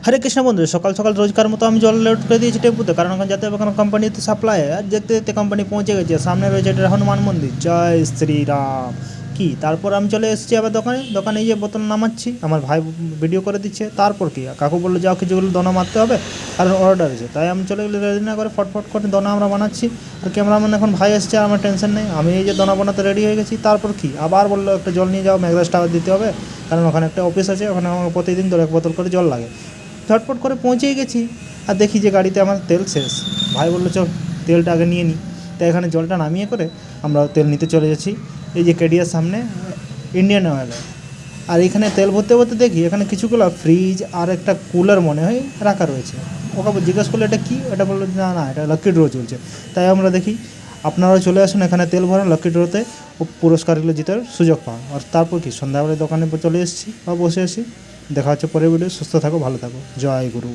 হরে কৃষ্ণ বন্ধু, সকাল সকাল রোজকার মতো আমি জল লোড করে দিয়েছি টেম্পুতে, কারণ ওখানে যাতে ওখানে কোম্পানিতে সাপ্লাই হয়। আর দেখতে দেখতে কোম্পানি পৌঁছে গেছে, সামনে রয়েছে এটা হনুমান মন্দির। জয় শ্রীরাম। কি তারপর আমি চলে এসেছি আবার দোকানে গিয়ে বোতল নামাচ্ছি, আমার ভাই ভিডিও করে দিচ্ছে। তারপর কি কাকু বললো যাও কিছুগুলো দোনা মারতে হবে, কারণ অর্ডার আছে। তাই আমি চলে গেলে রেডি না করে ফটফট করে দোনা আমরা বানাচ্ছি। আর ক্যামেরাম্যান এখন ভাই এসছে, আর আমার টেনশন নেই, আমি এই যে দোনা বানাতে রেডি হয়ে গেছি। তারপর কি আবার বললো একটা জল নিয়ে যাও, ম্যাগরাজ টাওয়ার দিতে হবে, কারণ ওখানে একটা অফিস আছে, ওখানে আমার প্রতিদিন 1 বোতল করে জল লাগে। ঝটপট করে পৌঁছেই গেছি, আর দেখি যে গাড়িতে আমার তেল শেষ। ভাই বললো চল তেলটা আগে নিয়ে নিই। তাই এখানে জলটা নামিয়ে করে আমরা তেল নিতে চলে যাচ্ছি, এই যে কেডিয়ার সামনে ইন্ডিয়ান অয়েলে। আর এখানে তেল ভরতে ভরতে দেখি এখানে কিছুগুলো ফ্রিজ আর একটা কুলার মনে হয় রাখা রয়েছে। ওকে জিজ্ঞেস করলো এটা কি, এটা বললো না না এটা লাকি ড্র চলছে। তাই আমরা দেখি, আপনারাও চলে আসুন এখানে তেল ভরান, লাকি ড্রতে পুরস্কারগুলো জেতার সুযোগ পান। আর তারপর কি সন্ধ্যাবেলায় দোকানে চলে এসেছি বা বসে আছি। দেখা হচ্ছে পরের ভিডিও। সুস্থ থাকো, ভালো থাকো, জয় গুরু।